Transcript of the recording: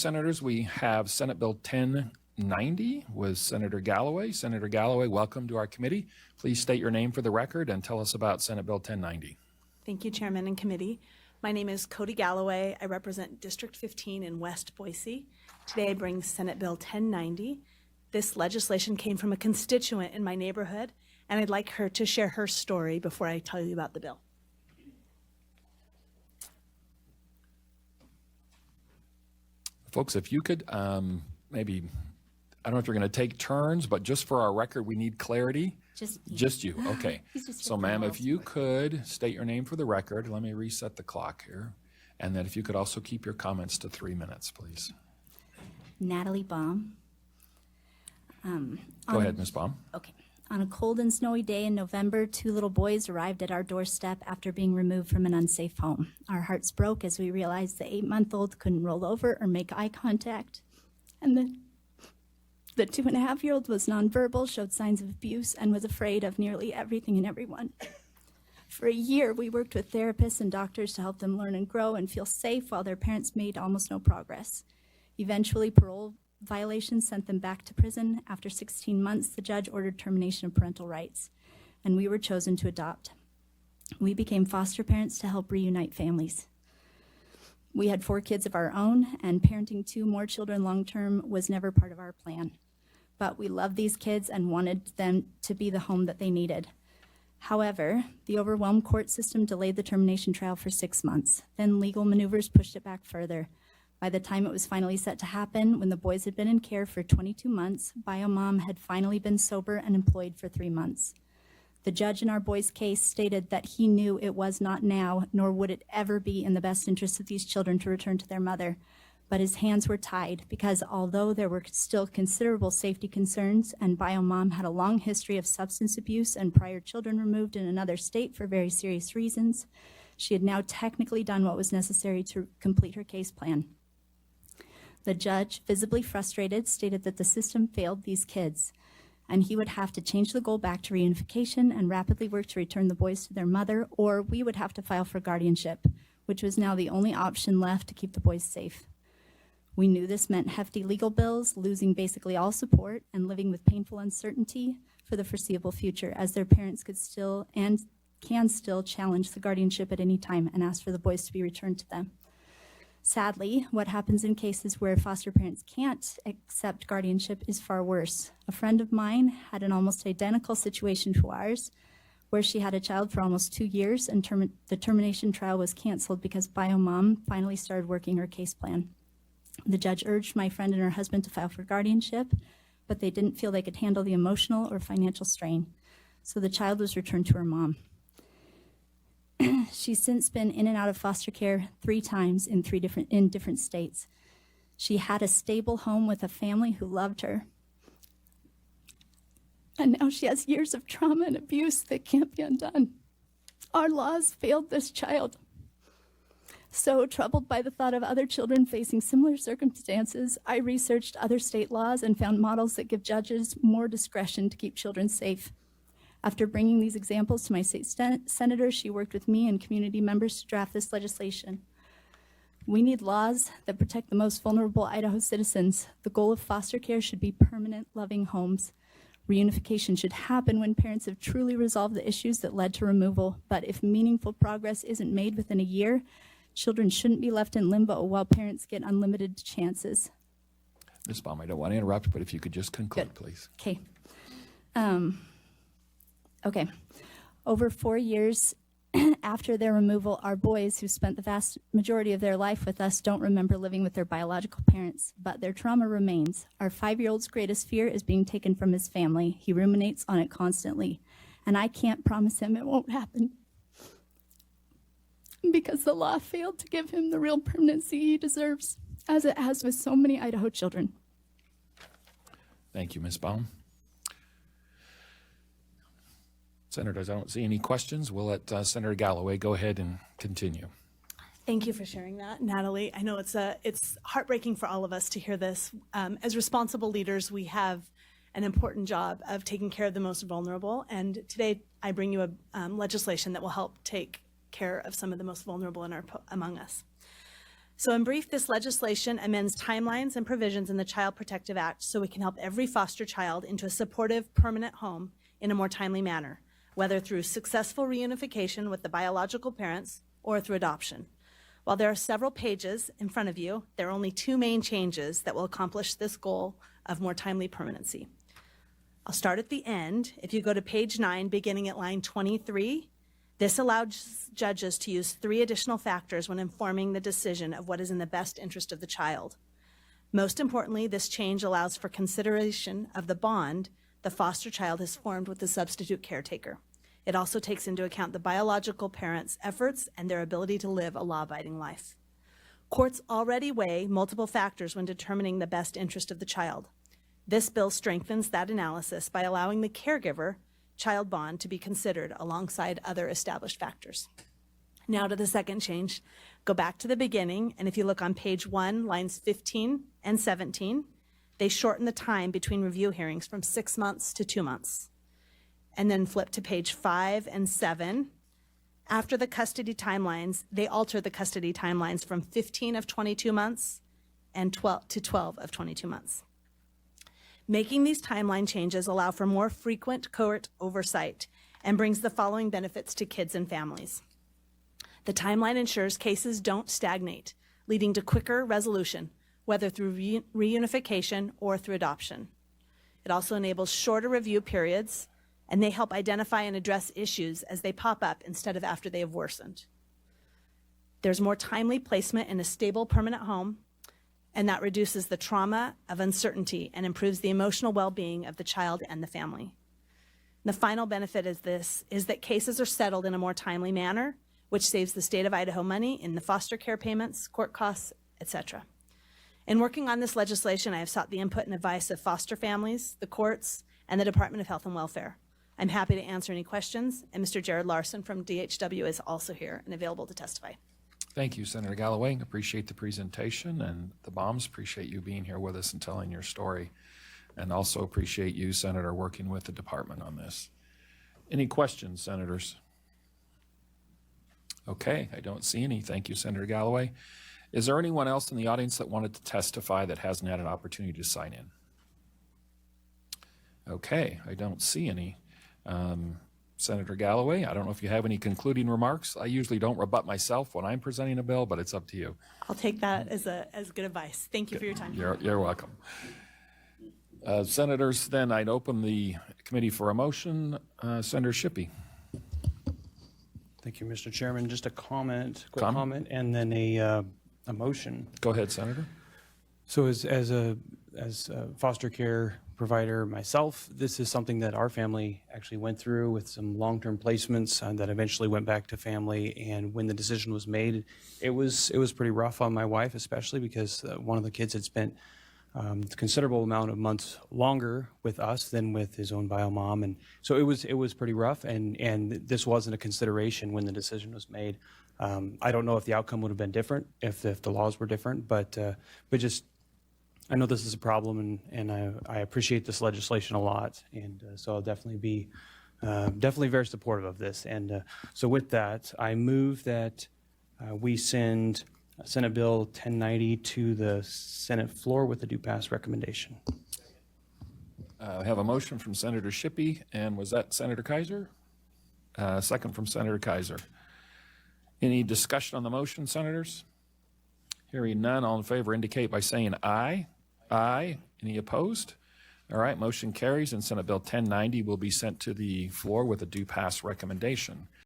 Senators, we have Senate Bill 1090 with Senator Galloway. Senator Galloway, welcome to our committee. Please state your name for the record and tell us about Senate Bill 1090. Thank you, Chairman and Committee. My name is Cody Galloway. I represent District 15 in West Boise. Today I bring Senate Bill 1090. This legislation came from a constituent in my neighborhood, and I'd like her to share her story before I tell you about the bill. Folks, if you could maybe, I don't know if you're going to take turns, but just for our record, we need clarity. Just you. Okay. So, ma'am, if you could state your name for the record, let me reset the clock here. And then if you could also keep your comments to 3 minutes, please. Natalie Baum. Go ahead, Ms. Baum. Okay. On a cold and snowy day in November, 2 little boys arrived at our doorstep after being removed from an unsafe home. Our hearts broke as we realized the 8-month-old couldn't roll over or make eye contact. And the 2.5-year-old was nonverbal, showed signs of abuse, and was afraid of nearly everything and everyone. For a year, we worked with therapists and doctors to help them learn and grow and feel safe while their parents made almost no progress. Eventually, parole violations sent them back to prison. After 16 months, the judge ordered termination of parental rights, and we were chosen to adopt. We became foster parents to help reunite families. We had 4 kids of our own, and parenting 2 more children long-term was never part of our plan. But we loved these kids and wanted them to be the home that they needed. However, the overwhelmed court system delayed the termination trial for 6 months. Then legal maneuvers pushed it back further. By the time it was finally set to happen, when the boys had been in care for 22 months, BioMom had finally been sober and employed for 3 months. The judge in our boys' case stated that he knew it was not now, nor would it ever be in the best interest of these children to return to their mother. But his hands were tied because although there were still considerable safety concerns and BioMom had a long history of substance abuse and prior children removed in another state for very serious reasons, she had now technically done what was necessary to complete her case plan. The judge, visibly frustrated, stated that the system failed these kids, and he would have to change the goal back to reunification and rapidly work to return the boys to their mother, or we would have to file for guardianship, which was now the only option left to keep the boys safe. We knew this meant hefty legal bills, losing basically all support, and living with painful uncertainty for the foreseeable future, as their parents could still and can still challenge the guardianship at any time and ask for the boys to be returned to them. Sadly, what happens in cases where foster parents can't accept guardianship is far worse. A friend of mine had an almost identical situation to ours, where she had a child for almost 2 years, and the termination trial was canceled because BioMom finally started working her case plan. The judge urged my friend and her husband to file for guardianship, but they didn't feel they could handle the emotional or financial strain, so the child was returned to her mom. She's since been in and out of foster care 3 times in different states. She had a stable home with a family who loved her. And now she has years of trauma and abuse that can't be undone. Our laws failed this child. So troubled by the thought of other children facing similar circumstances, I researched other state laws and found models that give judges more discretion to keep children safe. After bringing these examples to my state senator, she worked with me and community members to draft this legislation. We need laws that protect the most vulnerable Idaho citizens. The goal of foster care should be permanent, loving homes. Reunification should happen when parents have truly resolved the issues that led to removal. But if meaningful progress isn't made within a year, children shouldn't be left in limbo while parents get unlimited chances. Ms. Baum, I don't want to interrupt, but if you could just conclude, please. Okay. Okay. Over 4 years after their removal, our boys, who spent the vast majority of their life with us, don't remember living with their biological parents, but their trauma remains. Our 5-year-old's greatest fear is being taken from his family. He ruminates on it constantly, and I can't promise him it won't happen because the law failed to give him the real permanency he deserves, as it has with so many Idaho children. Thank you, Ms. Baum. Senators, I don't see any questions. We'll let Senator Galloway go ahead and continue. Thank you for sharing that, Natalie. I know it's heartbreaking for all of us to hear this. As responsible leaders, we have an important job of taking care of the most vulnerable, and today I bring you legislation that will help take care of some of the most vulnerable among us. So in brief, this legislation amends timelines and provisions in the Child Protective Act so we can help every foster child into a supportive, permanent home in a more timely manner, whether through successful reunification with the biological parents or through adoption. While there are several pages in front of you, there are only two main changes that will accomplish this goal of more timely permanency. I'll start at the end. If you go to page 9, beginning at line 23, this allows judges to use 3 additional factors when informing the decision of what is in the best interest of the child. Most importantly, this change allows for consideration of the bond the foster child has formed with the substitute caretaker. It also takes into account the biological parents' efforts and their ability to live a law-abiding life. Courts already weigh multiple factors when determining the best interest of the child. This bill strengthens that analysis by allowing the caregiver-child bond to be considered alongside other established factors. Now to the second change. Go back to the beginning, and if you look on page 1, lines 15 and 17, they shorten the time between review hearings from 6 months to 2 months. And then flip to page 5 and 7. After the custody timelines, they alter the custody timelines from 15 of 22 months and 12 of 22 months. Making these timeline changes allow for more frequent court oversight and brings the following benefits to kids and families. The timeline ensures cases don't stagnate, leading to quicker resolution, whether through reunification or through adoption. It also enables shorter review periods, and they help identify and address issues as they pop up instead of after they have worsened. There's more timely placement in a stable permanent home, and that reduces the trauma of uncertainty and improves the emotional well-being of the child and the family. The final benefit is that cases are settled in a more timely manner, which saves the state of Idaho money in the foster care payments, court costs, etc. In working on this legislation, I have sought the input and advice of foster families, the courts, and the Department of Health and Welfare. I'm happy to answer any questions, and Mr. Jared Larson from DHW is also here and available to testify. Thank you, Senator Galloway. Appreciate the presentation, and the Bombs appreciate you being here with us and telling your story. And also appreciate you, Senator, working with the department on this. Any questions, Senators? Okay, I don't see any. Thank you, Senator Galloway. Is there anyone else in the audience that wanted to testify that hasn't had an opportunity to sign in? Okay, I don't see any. Senator Galloway, I don't know if you have any concluding remarks. I usually don't rebut myself when I'm presenting a bill, but it's up to you. I'll take that as good advice. Thank you for your time. You're welcome. Senators, then I'd open the committee for a motion. Senator Shippey. Thank you, Mr. Chairman. Just a comment, quick comment, and then a motion. Go ahead, Senator. So as a foster care provider myself, this is something that our family actually went through with some long-term placements that eventually went back to family. And when the decision was made, it was pretty rough on my wife, especially because one of the kids had spent a considerable amount of months longer with us than with his own bio mom, and so it was pretty rough. And this wasn't a consideration when the decision was made. I don't know if the outcome would have been different if the laws were different, but just I know this is a problem, and I appreciate this legislation a lot, and so I'll definitely be definitely very supportive of this. And so with that, I move that we send Senate Bill 1090 to the Senate floor with a due pass recommendation. I have a motion from Senator Shippey, and was that Senator Kaiser? Second from Senator Kaiser. Any discussion on the motion, Senators? Hearing none, all in favor indicate by saying aye. Aye. Any opposed? All right, motion carries, and Senate Bill 1090 will be sent to the floor with a due pass recommendation.